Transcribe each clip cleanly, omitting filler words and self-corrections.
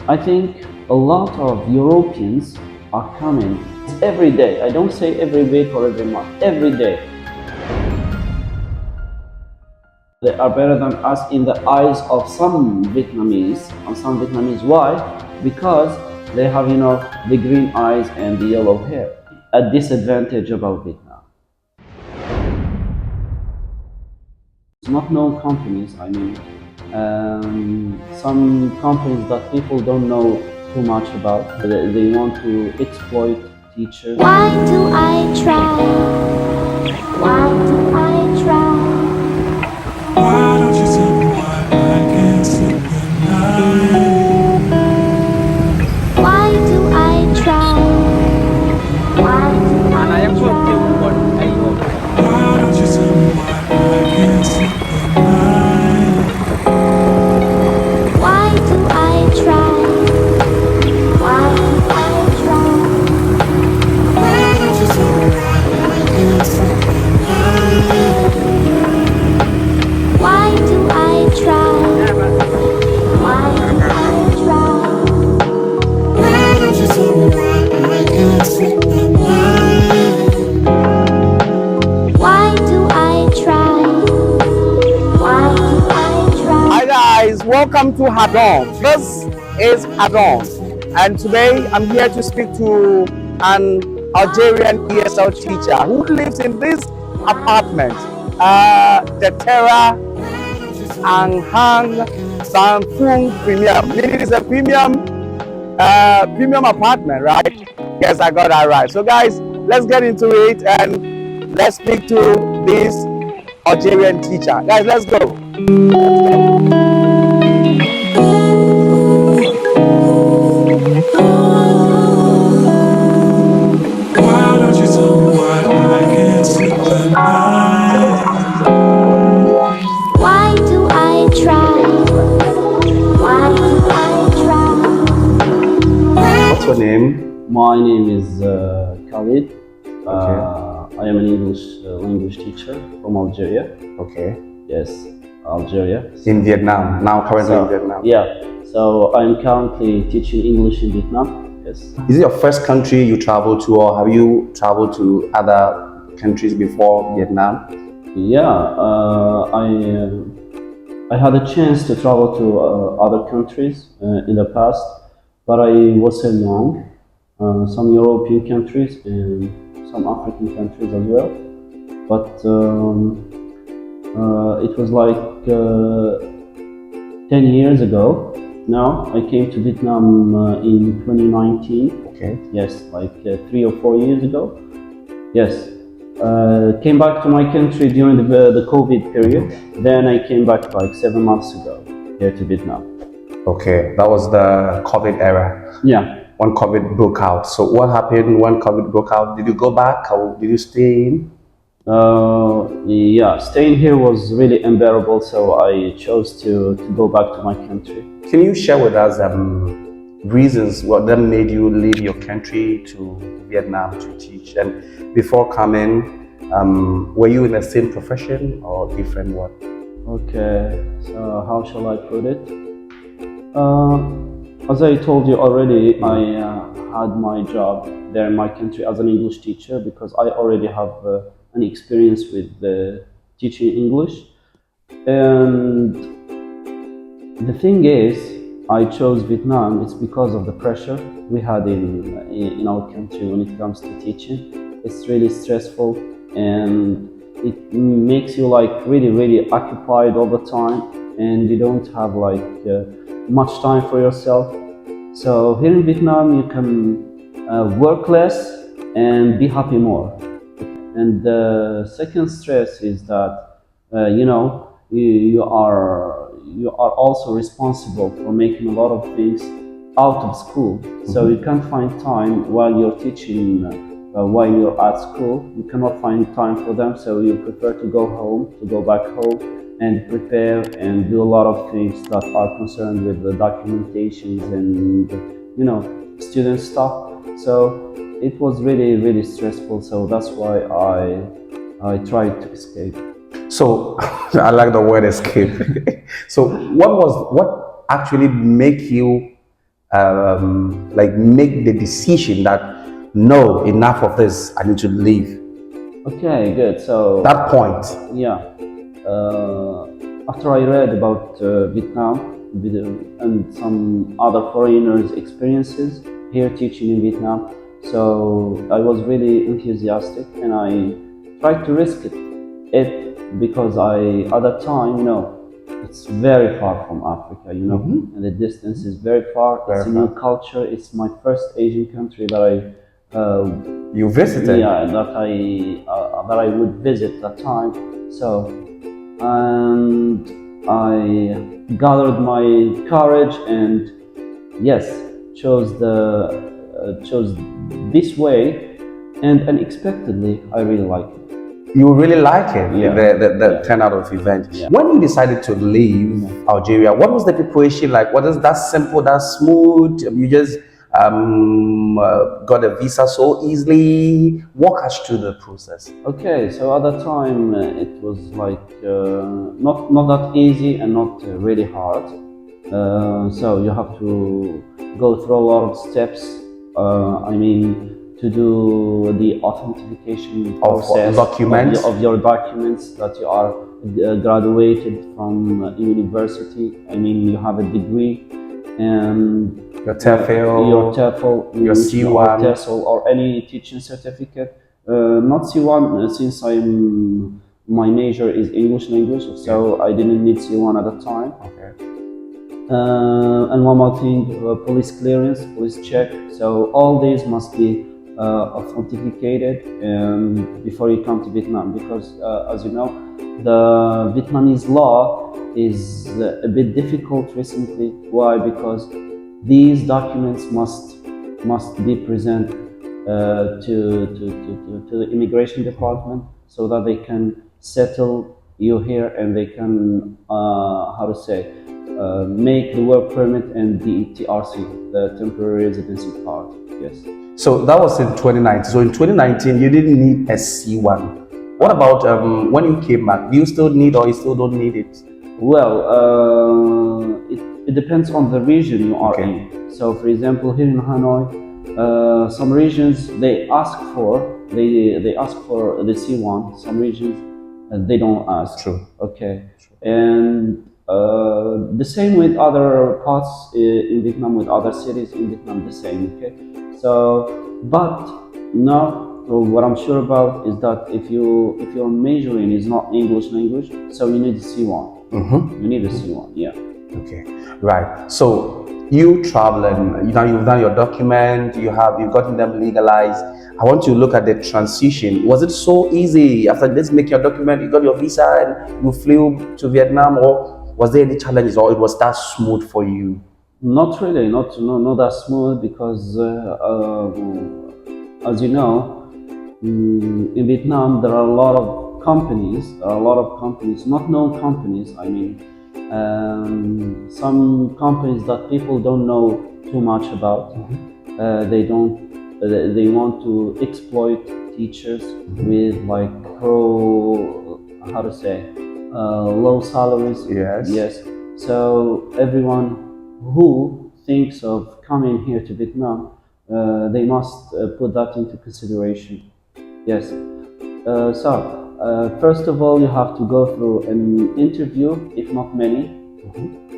I think a lot of Europeans are coming every day. I don't say every week or every month, every day. They are better than us in the eyes of some Vietnamese. Why? Because they have, the green eyes and the yellow hair. A disadvantage about Vietnam. It's not known companies, some companies that people don't know too much about. They want to exploit teachers. Why do I try? Why do I try? Why don't you tell me why I can't sleep at night? Why do I try? Why do I try? Why don't you tell me why I can't sleep at night? Why do I try? Why do I try? Why don't you tell me why I can't sleep at night? Why do I try? Why do I try? Why don't you tell me why I can't sleep at night? Why do I try? Why do I try? Hi guys, welcome to Hadon. This is Hadon, and today I'm here to speak to an Algerian ESL teacher who lives in this apartment, the Terra Anhang Sanfung Premium. It is a premium apartment, right? Yes, I got that right. So guys, let's get into it and let's speak to this Algerian teacher. Guys, let's go. Why don't you tell me why I can't sleep at night? Why do I try? Why do I try? What's your name? My name is Khalid. I am an English language teacher from Algeria. Okay. Yes, Algeria. In Vietnam, now currently in Vietnam. Yeah, so I'm currently teaching English in Vietnam. Yes. Is it your first country you traveled to, or have you traveled to other countries before Vietnam? Yeah, I had a chance to travel to other countries in the past, but I was so young. Some European countries and some African countries as well. But it was like 10 years ago. Now I came to Vietnam in 2019. Okay. Yes, like 3 or 4 years ago. Yes. Came back to my country during the COVID period. Then I came back like 7 months ago here to Vietnam. Okay, that was the COVID era. Yeah. When COVID broke out. So what happened when COVID broke out? Did you go back or did you stay in? Yeah, staying here was really unbearable, so I chose to go back to my country. Can you share with us reasons what that made you leave your country to Vietnam to teach? And before coming, were you in the same profession or different one? Okay, so how shall I put it? As I told you already, I had my job there in my country as an English teacher because I already have an experience with teaching English. And the thing is, I chose Vietnam. It's because of the pressure we had in our country when it comes to teaching. It's really stressful and it makes you like really occupied all the time, and you don't have like much time for yourself. So here in Vietnam, you can work less and be happy more. And the second stress is that you are also responsible for making a lot of things out of school. So you can't find time while you're teaching, while you're at school. You cannot find time for them, so you prefer to go back home and prepare and do a lot of things that are concerned with the documentations and student stuff. So it was really stressful. So that's why I tried to escape. So I like the word escape. So what actually make you like make the decision that no, enough of this, I need to leave? Okay, good. So That point. yeah, after I read about Vietnam and some other foreigners' experiences here teaching in Vietnam, so I was really enthusiastic and I tried to risk it because at that time, it's very far from Africa, and the distance is very far. It's a new culture. It's my first Asian country that You visited? yeah, that I would visit that time. So, and I gathered my courage and yes, chose this way, and unexpectedly, I really like it. You really like it, Yeah. the turnout of event. Yeah. When you decided to leave Algeria, what was the preparation like? Was it that simple, that smooth? You just got a visa so easily? Walk us through the process. Okay, so at that time it was like not that easy and not really hard. So you have to go through a lot of steps. To do the authentication process documents? of your documents that you are graduated from university. You have a degree and Your TEFL, your TEFL, your C1, TESOL, or any teaching certificate. Not C1 since my major is English language, so I didn't need C1 at the time. Okay. And one more thing, police clearance, police check. So all these must be authenticated before you come to Vietnam, because as you know, the Vietnamese law is a bit difficult recently. Why? Because these documents must be presented to the immigration department so that they can settle you here and they can make the work permit and the TRC, the temporary residency card. Yes. So that was in 2019. So in 2019, you didn't need a C1. What about when you came back? Do you still need or you still don't need it? Well, it depends on the region you are in. So, for example, here in Hanoi, some regions they ask for the C1. Some regions they don't ask. True. Okay. And the same with other parts in Vietnam, with other cities in Vietnam, the same. Okay. So, but now what I'm sure about is that if your majoring is not English language, so you need a C1. You need a C1. Yeah. Okay. Right. So you travel and you've done your document. You've gotten them legalized. I want to look at the transition. Was it so easy after this? Make your document, you got your visa, and you flew to Vietnam, or was there any challenges, or it was that smooth for you? Not really, not that smooth, because as you know, in Vietnam there are a lot of companies. Not known companies. Some companies that people don't know too much about. They want to exploit teachers with like low salaries. Yes. So everyone who thinks of coming here to Vietnam, they must put that into consideration. Yes. First of all, you have to go through an interview, if not many,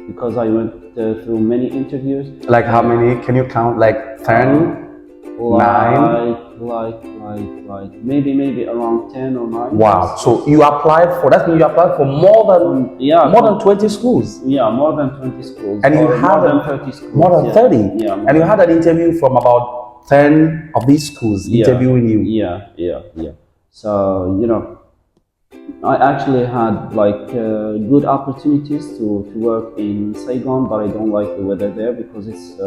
because I went through many interviews. Like how many? Can you count? Like 10? 9? Like maybe around 10 or 9. Wow. So you applied for, that means you applied for more than 20 schools. Yeah, more than 20 schools. And you had more than 30 schools. More than 30. Yeah. And you had an interview from about 10 of these schools interviewing you. Yeah. So, I actually had good opportunities to work in Saigon, but I don't like the weather there because it's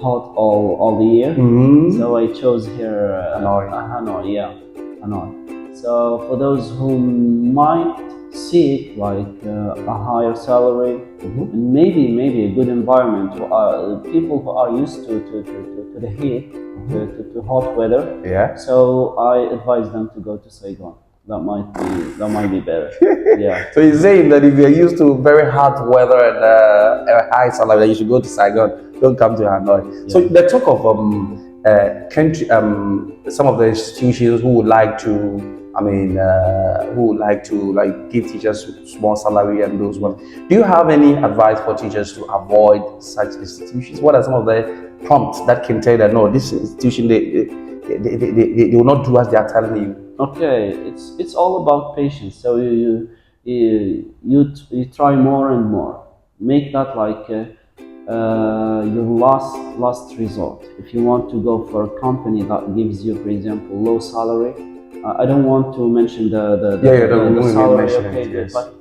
hot all the year. So I chose here Hanoi. Yeah, Hanoi. So for those who might seek a higher salary and maybe a good environment, people who are used to the heat, to hot weather. Yeah. So I advise them to go to Saigon. That might be better. Yeah. So you're saying that if you're used to very hot weather and a high salary, you should go to Saigon. Don't come to Hanoi. So the talk of country, some of the institutions who would like to, who would like to give teachers small salary and those ones. Do you have any advice for teachers to avoid such institutions? What are some of the prompts that can tell you that no, this institution they will not do as they are telling you? Okay, it's all about patience. So you try more and more. Make that like your last resort. If you want to go for a company that gives you, for example, low salary, I don't want to mention the salary, okay, yes. but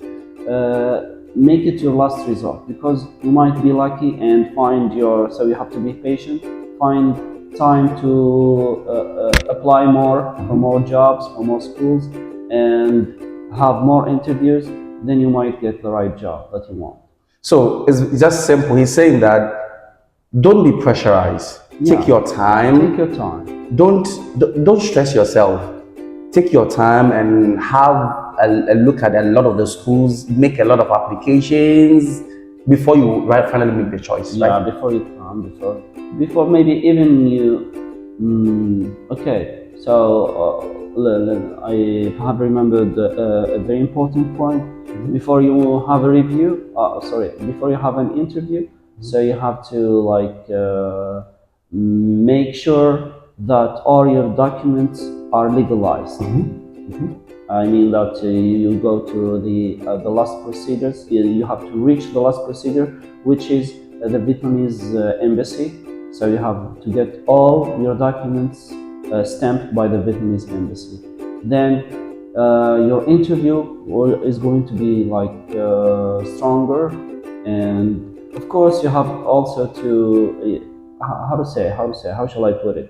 make it your last resort, because you might be lucky and find your. So you have to be patient. Find time to apply more for more jobs, for more schools, and have more interviews. Then you might get the right job that you want. So it's just simple. He's saying that don't be pressurized. Yeah. Take your time. Take your time. Don't stress yourself. Take your time and have a look at a lot of the schools. Make a lot of applications before you finally make the choice. Yeah, right? before you come, before maybe even you. Okay, so I have remembered a very important point. Before you have a review, before you have an interview, so you have to make sure that all your documents are legalized. I mean that you go to the last procedures. You have to reach the last procedure, which is the Vietnamese embassy. So you have to get all your documents stamped by the Vietnamese embassy. Then your interview is going to be stronger, and of course you have also to how shall I put it?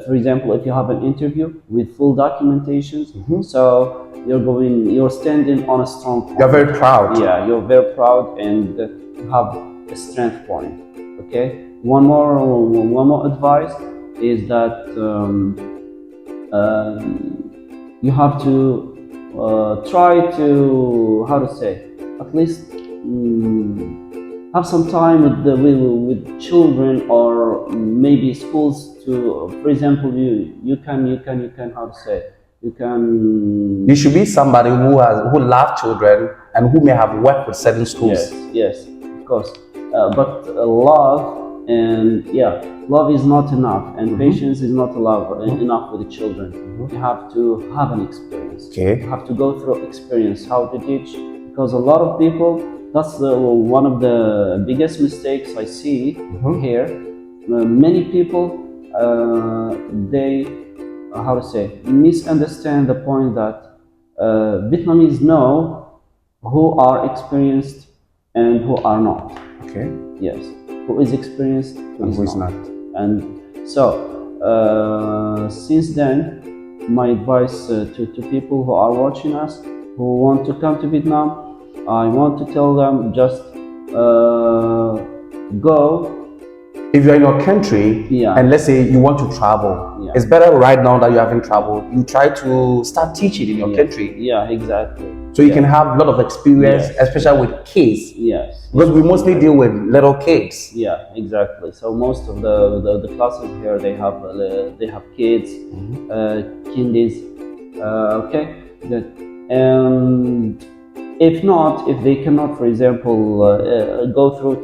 For example, if you have an interview with full documentations, so you're standing on a strong point. You're very proud. Yeah, you're very proud, and you have a strength point. Okay. One more advice is that you have to try to at least have some time with children, or maybe schools. For example, you can You should be somebody who loves children and who may have worked with certain schools. Yes, of course. But love is not enough, and patience is not enough with the children. You have to have an experience. Okay. You have to go through experience how to teach, because a lot of people. That's one of the biggest mistakes I see here. Many people they misunderstand the point that Vietnamese know who are experienced and who are not. Okay. Yes, who is experienced, who is not. And so since then, my advice to people who are watching us, who want to come to Vietnam, I want to tell them just go. If you're in your country and let's say you want to travel, it's better right now that you haven't traveled. You try to start teaching in your country. Yeah, exactly. So you can have a lot of experience, especially with kids. Yes. Because we mostly deal with little kids. Yeah, exactly. So most of the classes here, they have kids, kindies. Okay, good. And if they cannot, for example, go through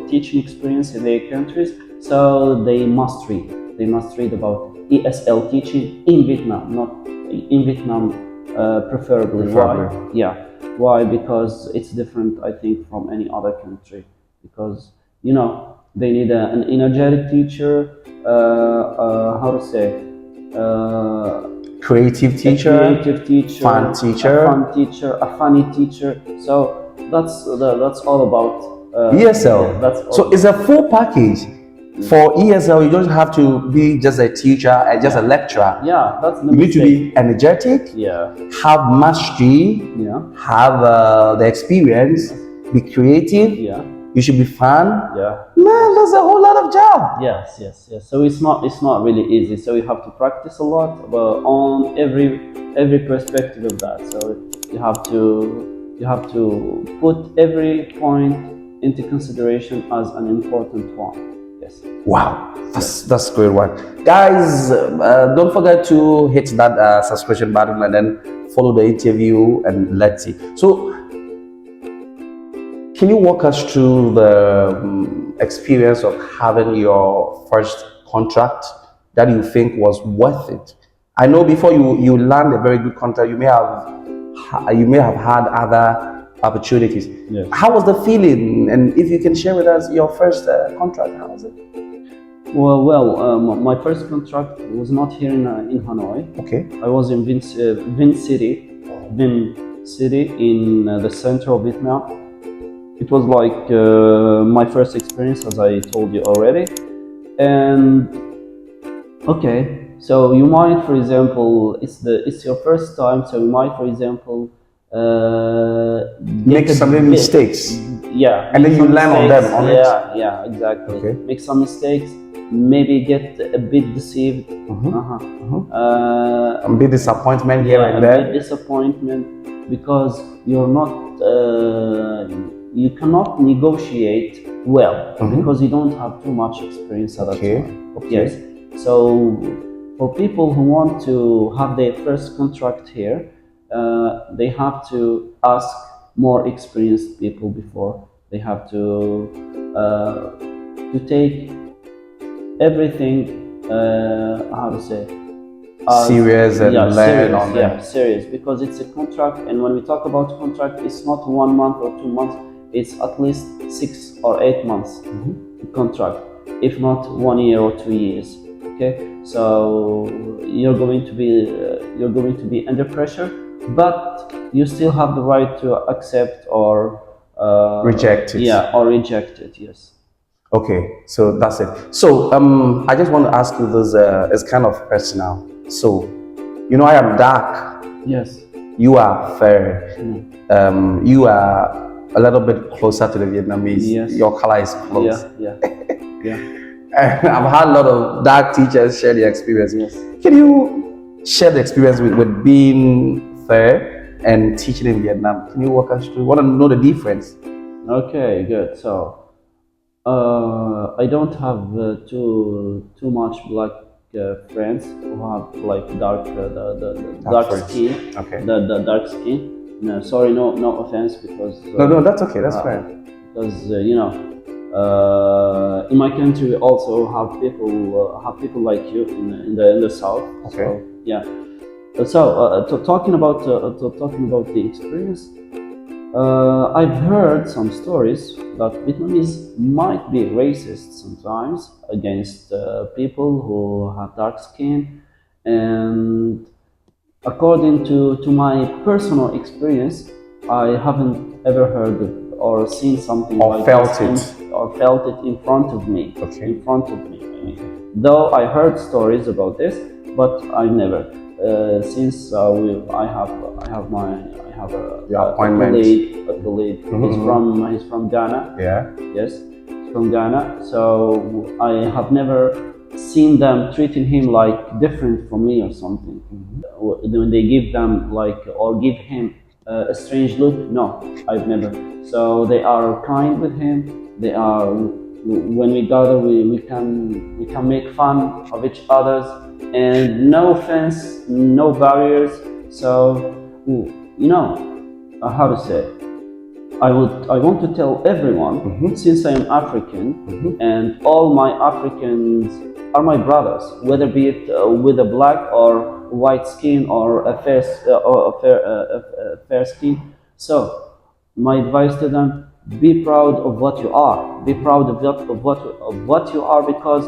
teaching experience in their countries, so they must read about ESL teaching in Vietnam, not in Vietnam, preferably. Why? Yeah. Why? Because it's different, I think, from any other country. Because they need an energetic teacher. Creative teacher, fun teacher, a funny teacher. So that's all about ESL. So it's a full package. For ESL, you don't have to be just a teacher and just a lecturer. Yeah, that's the you need to be energetic. Yeah. Have mastery. Yeah. Have the experience. Be creative. Yeah. You should be fun. Yeah. Man, there's a whole lot of job. Yes. So it's not really easy. So you have to practice a lot on every perspective of that. So you have to put every point into consideration as an important one. Yes. Wow, that's a great one, guys. Don't forget to hit that subscription button and then follow the interview, and let's see. So, can you walk us through the experience of having your first contract that you think was worth it? I know before you land a very good contract, you may have had other opportunities. Yes. How was the feeling? And if you can share with us your first contract, how was it? Well, my first contract was not here in Hanoi. Okay. I was in Vin City in the center of Vietnam. It was like my first experience, as I told you already. And okay, so you might, for example, it's your first time, so you might, for example, Make some mistakes. Yeah. And then you learn on them, on it. Yeah, exactly. Okay. Make some mistakes, maybe get a bit deceived. A bit disappointment here and a there. bit disappointment because you're not, you cannot negotiate well because you don't have too much experience at that time. Okay. Yes. So for people who want to have their first contract here, they have to ask more experienced people before. They have to take everything, how to say, serious and learn serious, on them. serious, because it's a contract, and when we talk about contract, it's not 1 month or 2 months, it's at least 6 or 8 months contract, if not 1 year or 2 years. Okay, so you're going to be under pressure, but you still have the right to accept or reject it. Yeah, or reject it. Yes. Okay, so that's it. So I just want to ask you this. It's kind of personal. So, you know, I am dark. Yes. You are fair. You are a little bit closer to the Vietnamese. Yes. Your color is close. Yeah. And I've had a lot of dark teachers share their experience. Yes. Can you share the experience with being fair and teaching in Vietnam? Can you walk us through? I want to know the difference. Okay, good. So I don't have too much black friends who have like dark dark friends. skin. Okay. The dark skin. No, sorry, no offense, because No, that's okay. That's fine. Because you know, in my country we also have people like you in the south. Okay. So, yeah. So talking about the experience. I've heard some stories that Vietnamese might be racist sometimes against people who have dark skin, and according to my personal experience, I haven't ever heard of, or seen something Or like felt this it. or felt it in front of me. Okay. In front of me. I mean, though I heard stories about this, but I never. Since I have Your appointment. a colleague. He's from Ghana. Yeah. Yes, he's from Ghana. So I have never seen them treating him like different from me or something. When they give them like, or give him a strange look, no, I've never. So they are kind with him. They are, when we gather, we can make fun of each other's, and no offense, no barriers. So you know, how to say, I want to tell everyone, since I am African, and all my Africans are my brothers, whether be it with a black or white skin or a fair skin. So my advice to them: be proud of what you are. Be proud of what you are, because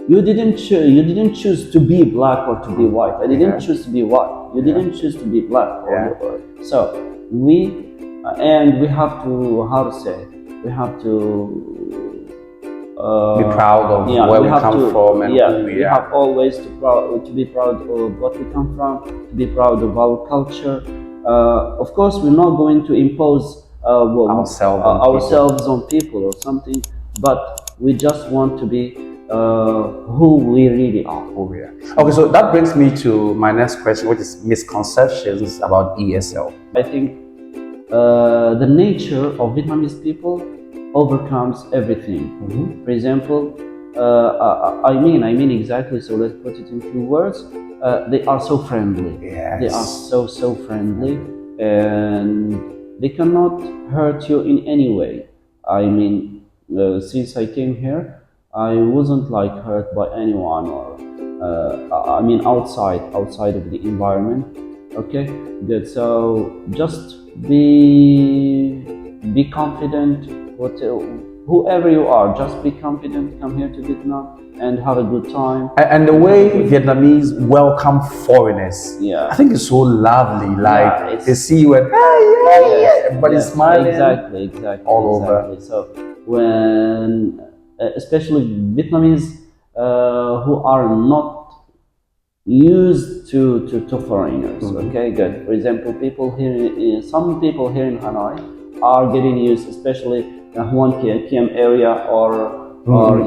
you didn't choose to be black or to be white. I didn't choose to be white. You didn't choose to be black. So we have to, how to say, we have to be proud of where we come from and who we are. have always to be proud of what we come from, to be proud of our culture. Of course, we're not going to impose ourselves on people or something, but we just want to be who we really are. Okay, so that brings me to my next question, which is misconceptions about ESL. I think the nature of Vietnamese people overcomes everything. For example, I mean exactly. So let's put it in few words. They are so friendly. Yes. They are so friendly, and they cannot hurt you in any way. I mean, since I came here, I wasn't like hurt by anyone, or I mean outside of the environment. Okay, good. So just be confident. Whoever you are, just be confident. Come here to Vietnam and have a good time. And the way Vietnamese welcome foreigners, Yeah. I think it's so lovely. Like it's- they see you and hey, everybody's Yes, smiling. Exactly. All over. Exactly. So when, especially Vietnamese who are not used to foreigners. Okay, good. For example, some people here in Hanoi are getting used, especially Huan Kiem area or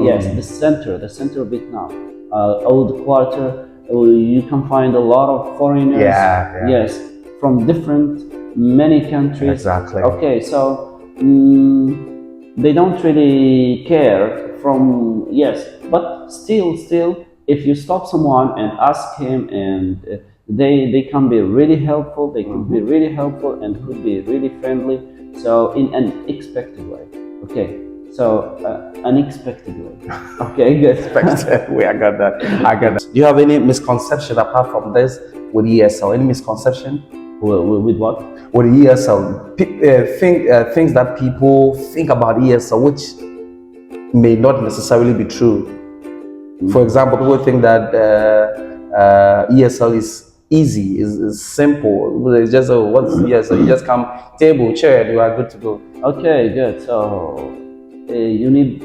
yes, the center of Vietnam, old quarter. You can find a lot of foreigners. Yeah. Yes, from many countries. Exactly. Okay, so they don't really care from, yes, but still, if you stop someone and ask him, and they can be really helpful. They can be really helpful and could be really friendly. So in an unexpected way. Okay. So unexpected way. Okay, good. I got that. Do you have any misconception apart from this with ESL? Any misconception? With what? With ESL, things that people think about ESL, which may not necessarily be true. For example, people think that ESL is easy, is simple. It's just what's ESL? You just come, table, chair, and you are good to go. Okay, good. So you need.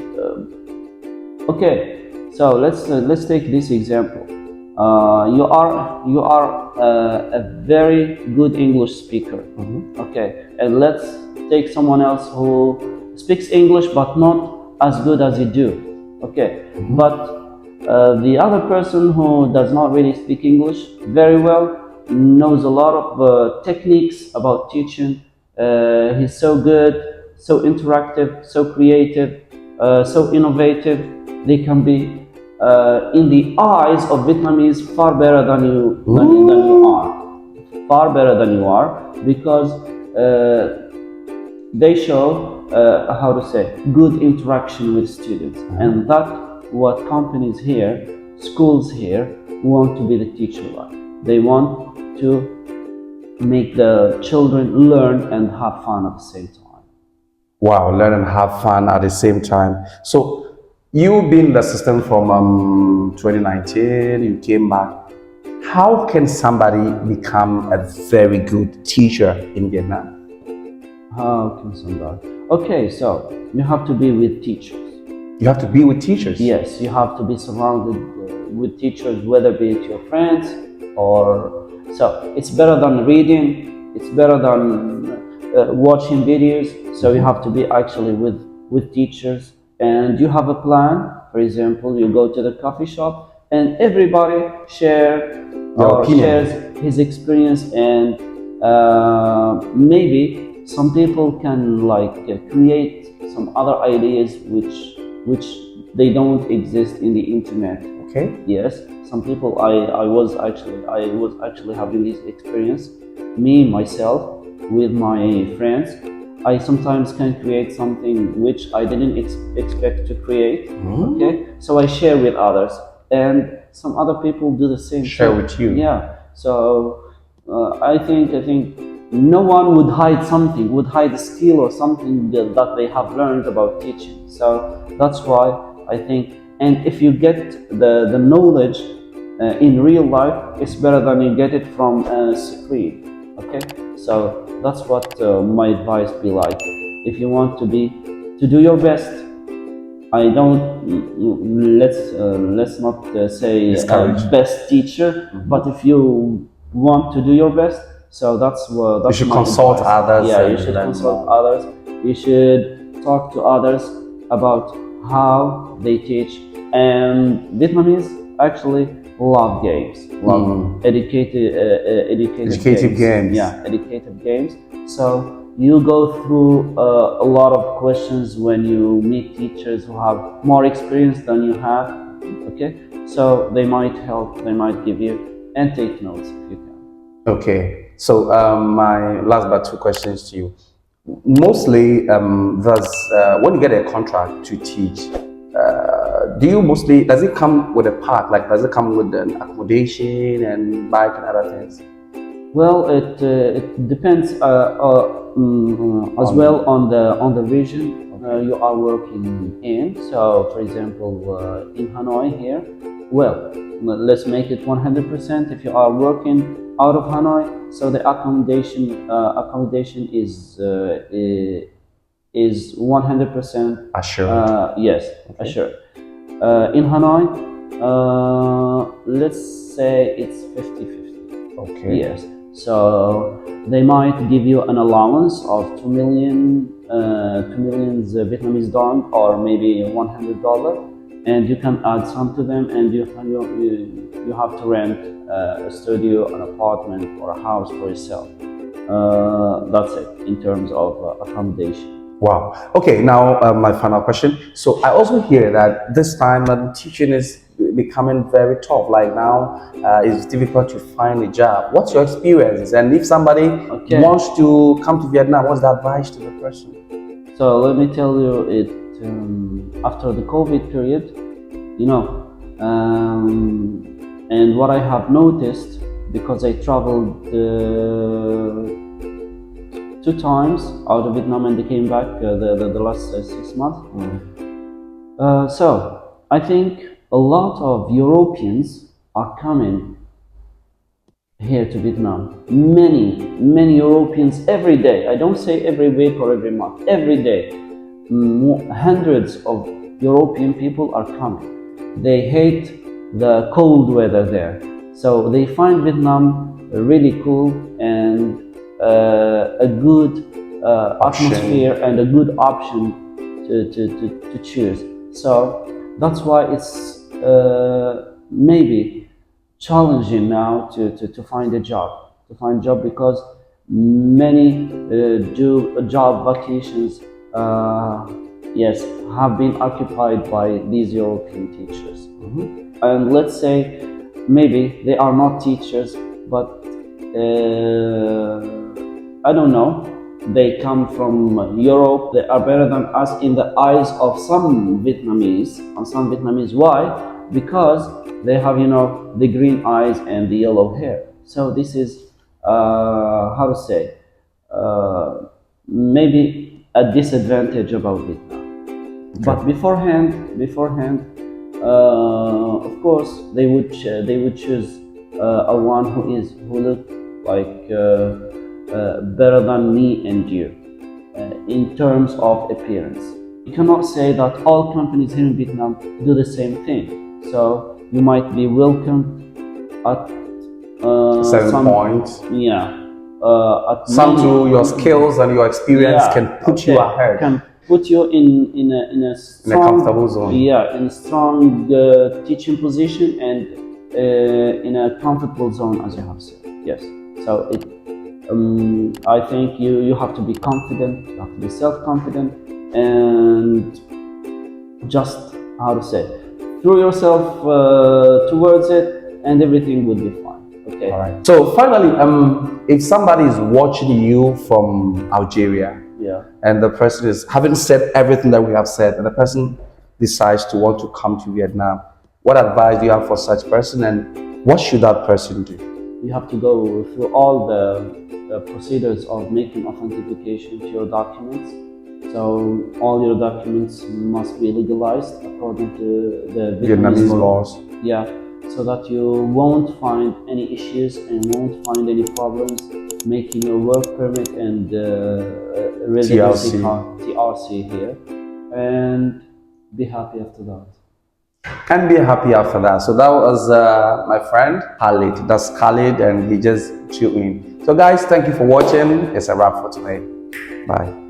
Okay, so let's take this example. You are a very good English speaker. Okay, and let's take someone else who speaks English but not as good as you do. Okay, but the other person who does not really speak English very well knows a lot of techniques about teaching. He's so good, so interactive, so creative, so innovative. They can be in the eyes of Vietnamese far better than you are. Far better than you are, because they show how to say good interaction with students, and that what companies here, schools here want to be the teacher like. They want to make the children learn and have fun at the same time. Wow, learn and have fun at the same time. So you being the assistant from 2019, you came back. How can somebody become a very good teacher in Vietnam? How can somebody? Okay, so you have to be with teachers. You have to be with teachers. Yes, you have to be surrounded with teachers, whether be it your friends or so. It's better than reading. It's better than watching videos. So you have to be actually with teachers, and you have a plan. For example, you go to the coffee shop, and everybody shares his experience, and maybe some people can create some other ideas which they don't exist in the internet. Okay. Yes, some people. I was actually having this experience. Me myself with my friends. I sometimes can create something which I didn't expect to create. Okay, so I share with others, and some other people do the same. Share with you. Yeah. So I think no one would hide a skill or something that they have learned about teaching. So that's why I think, and if you get the knowledge in real life, it's better than you get it from a screen. Okay, so that's what my advice be like. If you want to do your best, I don't let's not say best teacher, but if you want to do your best, so that's you should my consult advice. others. Yeah, you should consult others. You should talk to others about how they teach. And Vietnamese actually love games, love educative games. games. Yeah, educative games. So you go through a lot of questions when you meet teachers who have more experience than you have. Okay, so they might help, they might give you, and take notes if you can. Okay, so my last but two questions to you. Mostly, when you get a contract to teach, does it come with a pack? Like, does it come with an accommodation and bike and other things? Well, it depends as well on the region you are working in. So, for example, in Hanoi here, well, let's make it 100%. If you are working out of Hanoi, so the accommodation is 100% Assured. yes, Okay. assured. In Hanoi, let's say it's 50-50. Okay. Yes. So they might give you an allowance of 2 million Vietnamese dong, or maybe $100, and you can add some to them, and you have to rent a studio, an apartment, or a house for yourself. That's it in terms of accommodation. Wow. Okay, now my final question. So I also hear that this time teaching is becoming very tough. Like now, it's difficult to find a job. What's your experience? And if somebody wants to come to Vietnam, what's the advice to the person? So let me tell you, after the COVID period, and what I have noticed, because I traveled 2 times out of Vietnam and they came back the last 6 months. So I think a lot of Europeans are coming here to Vietnam. Many Europeans every day. I don't say every week or every month. Every day, hundreds of European people are coming. They hate the cold weather there, so they find Vietnam really cool and a good atmosphere and a good option to choose. So that's why it's maybe challenging now to find a job. Because many do job vacations yes, have been occupied by these European teachers. And let's say maybe they are not teachers, but I don't know, they come from Europe, they are better than us in the eyes of some Vietnamese. Why? Because they have, the green eyes and the yellow hair. So this is, how to say, maybe a disadvantage about Vietnam. Okay. But beforehand, of course, they would choose a one who looked like better than me and you in terms of appearance. You cannot say that all companies here in Vietnam do the same thing. So you might be welcomed at certain points. Yeah. To your skills and your experience can put you ahead. Can put you in a strong, in a comfortable zone. Yeah, in a strong teaching position and in a comfortable zone, as you have said. Yes. So I think you have to be confident. You have to be self-confident, and just, how to say, throw yourself towards it, and everything will be fine. Okay. All right. So finally, if somebody is watching you from Algeria, and the person is having said everything that we have said, and the person decides to want to come to Vietnam, what advice do you have for such person, and what should that person do? You have to go through all the procedures of making authentication to your documents. So all your documents must be legalized according to the Vietnamese laws. Yeah, so that you won't find any issues and won't find any problems making your work permit and residency TRC here, and be happy after that. And be happy after that. So that was my friend Khalid. That's Khalid, and he just tuned in. So guys, thank you for watching. It's a wrap for today. Bye.